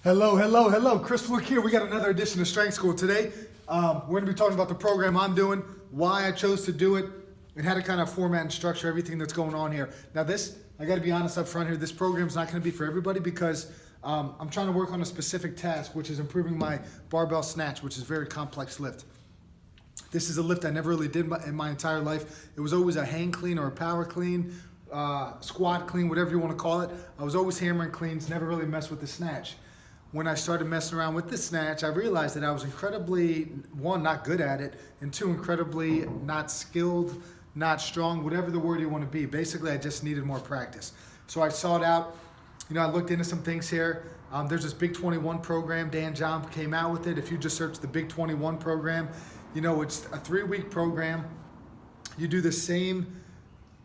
Hello, hello, hello. Chris Fluke here. We got another edition of Strength School today. We're going to be talking about the program I'm doing, why I chose to do it, and how to kind of format and structure everything that's going on here. Now this, I got to be honest up front here, this program's not going to be for everybody because I'm trying to work on a specific task, which is improving my barbell snatch, which is a very complex lift. This is a lift I never really did in my entire life. It was always a hang clean or a power clean, squat clean, whatever you want to call it. I was always hammering cleans, never really messed with the snatch. When I started messing around with the snatch, I realized that I was incredibly, one, not good at it, and two, incredibly not skilled, not strong, whatever the word you want to be. Basically, I just needed more practice. So I sought out, I looked into some things here. There's this Big 21 program. Dan John came out with it. If you just search the Big 21 program, it's a 3-week program. You do the same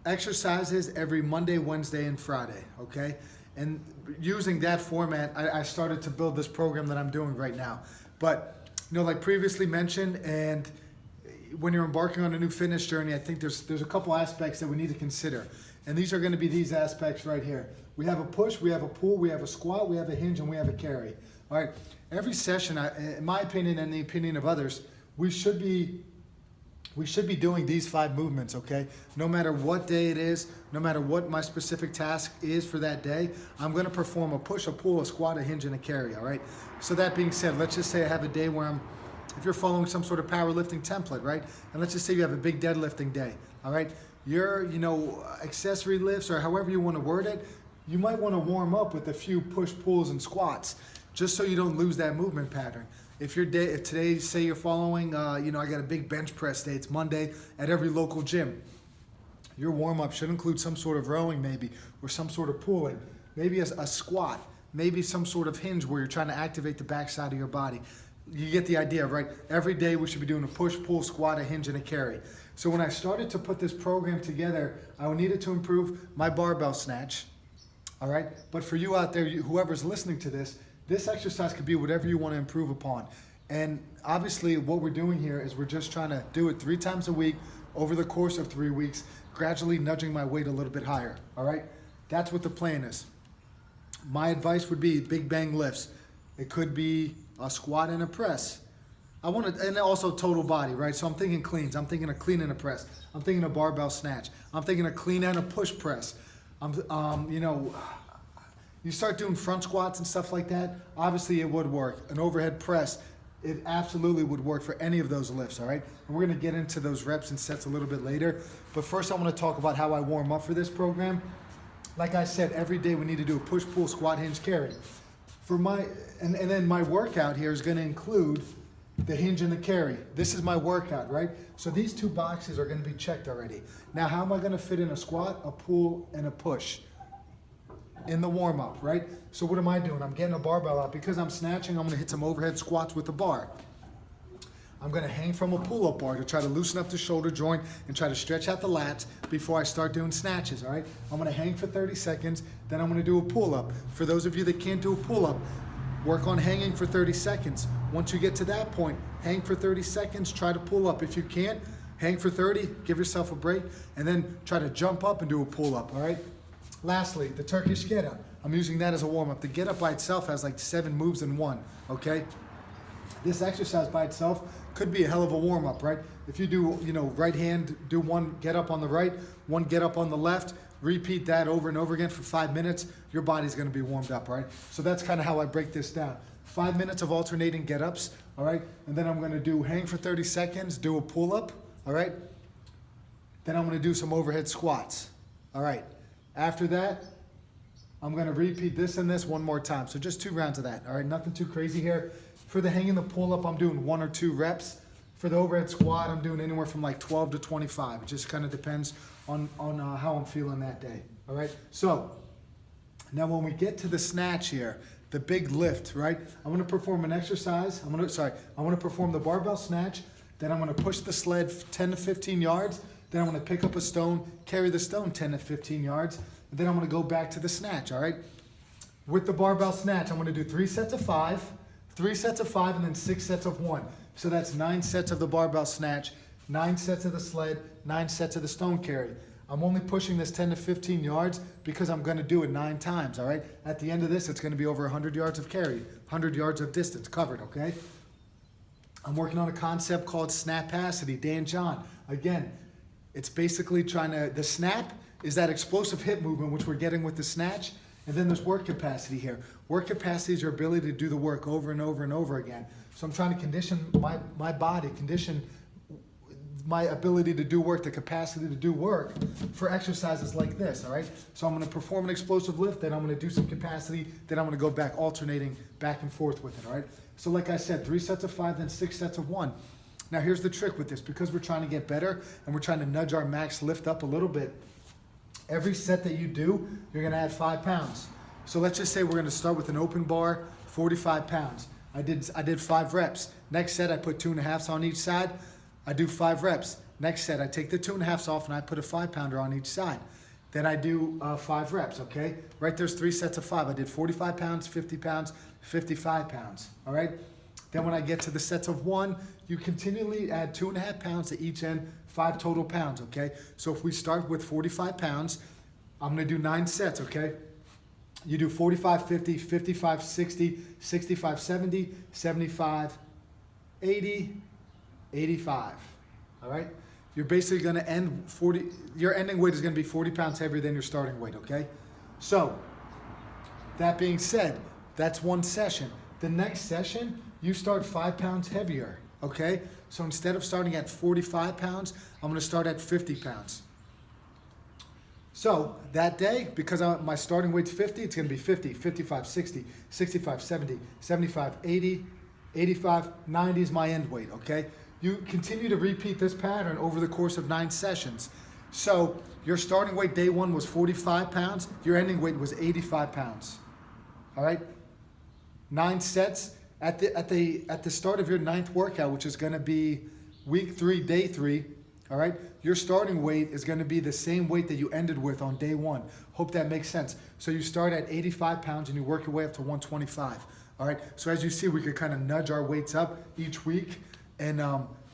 exercises every Monday, Wednesday, and Friday, okay? And using that format, I started to build this program that I'm doing right now. But, like previously mentioned, and when you're embarking on a new fitness journey, I think there's a couple aspects that we need to consider. And these are going to be these aspects right here. We have a push, we have a pull, we have a squat, we have a hinge, and we have a carry. All right. Every session, in my opinion and the opinion of others, we should be doing these 5 movements, okay? No matter what day it is, no matter what my specific task is for that day, I'm gonna perform a push, a pull, a squat, a hinge, and a carry, all right? So that being said, let's just say I have a day where if you're following some sort of powerlifting template, right? And let's just say you have a big deadlifting day, all right? Your, accessory lifts or however you wanna word it, you might wanna warm up with a few push, pulls, and squats, just so you don't lose that movement pattern. If today, say you're following, I got a big bench press day, it's Monday at every local gym. Your warm-up should include some sort of rowing maybe, or some sort of pulling, maybe a squat, maybe some sort of hinge where you're trying to activate the backside of your body. You get the idea, right? Every day we should be doing a push, pull, squat, a hinge, and a carry. So when I started to put this program together, I needed to improve my barbell snatch, all right? But for you out there, whoever's listening to this exercise could be whatever you want to improve upon. And obviously what we're doing here is we're just trying to do it 3 times a week over the course of 3 weeks, gradually nudging my weight a little bit higher, all right? That's what the plan is. My advice would be big bang lifts. It could be a squat and a press. And also total body, right? So I'm thinking cleans. I'm thinking a clean and a press. I'm thinking a barbell snatch. I'm thinking a clean and a push press. You start doing front squats and stuff like that, obviously it would work. An overhead press, it absolutely would work for any of those lifts, all right? And we're gonna get into those reps and sets a little bit later. But first I wanna talk about how I warm up for this program. Like I said, every day we need to do a push, pull, squat, hinge, carry. And then my workout here is gonna include the hinge and the carry. This is my workout, right? So these 2 boxes are gonna be checked already. Now how am I gonna fit in a squat, a pull, and a push in the warm-up, right? So what am I doing? I'm getting a barbell out. Because I'm snatching, I'm gonna hit some overhead squats with the bar. I'm gonna hang from a pull-up bar to try to loosen up the shoulder joint and try to stretch out the lats before I start doing snatches, all right? I'm gonna hang for 30 seconds, then I'm gonna do a pull-up. For those of you that can't do a pull-up, work on hanging for 30 seconds. Once you get to that point, hang for 30 seconds, try to pull up. If you can't, hang for 30, give yourself a break, and then try to jump up and do a pull-up, all right? Lastly, the Turkish get-up. I'm using that as a warm-up. The get-up by itself has like 7 moves in one, okay? This exercise by itself could be a hell of a warm-up, right? If you do, right hand, do 1 get-up on the right, 1 get-up on the left, repeat that over and over again for 5 minutes, your body's gonna be warmed up, right? So that's kind of how I break this down. 5 minutes of alternating get-ups, all right? And then I'm gonna do hang for 30 seconds, do a pull-up, all right? Then I'm gonna do some overhead squats, all right? After that, I'm gonna repeat this and this 1 more time. So just 2 rounds of that, all right? Nothing too crazy here. For the hang and the pull-up, I'm doing 1 or 2 reps. For the overhead squat, I'm doing anywhere from like 12 to 25. It just kind of depends on how I'm feeling that day, all right? So now when we get to the snatch here, the big lift, right? I'm gonna perform an exercise. I'm gonna perform the barbell snatch, then I'm gonna push the sled 10 to 15 yards, then I'm gonna pick up a stone, carry the stone 10 to 15 yards, and then I'm gonna go back to the snatch, all right? With the barbell snatch, I'm gonna do 3 sets of 5, 3 sets of 5, and then 6 sets of 1. So that's 9 sets of the barbell snatch, 9 sets of the sled, 9 sets of the stone carry. I'm only pushing this 10 to 15 yards because I'm gonna do it 9 times, all right? At the end of this, it's gonna be over 100 yards of carry, 100 yards of distance covered, okay? I'm working on a concept called snapacity, Dan John. Again, it's basically the snap is that explosive hip movement, which we're getting with the snatch, and then there's work capacity here. Work capacity is your ability to do the work over and over and over again. So I'm trying to condition my body, condition my ability to do work, the capacity to do work for exercises like this, all right? So I'm gonna perform an explosive lift, then I'm gonna do some capacity, then I'm gonna go back, alternating back and forth with it, all right? So like I said, 3 sets of 5, then 6 sets of 1. Now here's the trick with this, because we're trying to get better and we're trying to nudge our max lift up a little bit, every set that you do, you're gonna add 5 pounds. So let's just say we're gonna start with an open bar, 45 pounds. I did 5 reps. Next set, I put 2.5s on each side. I do 5 reps. Next set, I take the 2.5s off and I put a 5-pounder on each side. Then I do 5 reps, okay? Right there's 3 sets of 5. I did 45 pounds, 50 pounds, 55 pounds, all right? Then when I get to the sets of 1, you continually add 2.5 pounds to each end, 5 total pounds, okay? So if we start with 45 pounds, I'm gonna do 9 sets, okay? You do 45, 50, 55, 60, 65, 70, 75, 80, 85, all right? You're basically gonna end your ending weight is gonna be 40 pounds heavier than your starting weight, okay? So, that being said, that's one session. The next session, you start 5 pounds heavier, okay? So instead of starting at 45 pounds, I'm gonna start at 50 pounds. So that day, because my starting weight's 50, it's gonna be 50, 55, 60, 65, 70, 75, 80, 85, 90 is my end weight, okay? You continue to repeat this pattern over the course of 9 sessions. So your starting weight day 1 was 45 pounds, your ending weight was 85 pounds, all right? 9 sets. At the start of your 9th workout, which is gonna be week 3, day 3, all right, your starting weight is gonna be the same weight that you ended with on day 1. Hope that makes sense. So you start at 85 pounds and you work your way up to 125, all right? So as you see, we could kind of nudge our weights up each week and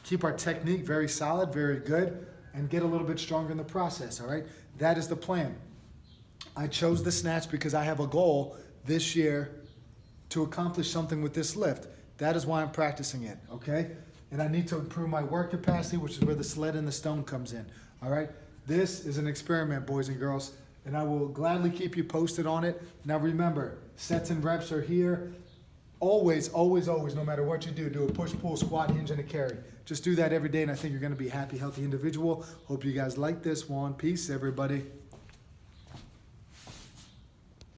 keep our technique very solid, very good, and get a little bit stronger in the process, all right? That is the plan. I chose the snatch because I have a goal this year to accomplish something with this lift. That is why I'm practicing it, okay? And I need to improve my work capacity, which is where the sled and the stone comes in, all right? This is an experiment, boys and girls, and I will gladly keep you posted on it. Now remember, sets and reps are here. Always, always, always, no matter what you do a push, pull, squat, hinge, and a carry. Just do that every day, and I think you're gonna be a happy, healthy individual. Hope you guys like this one. Peace, everybody.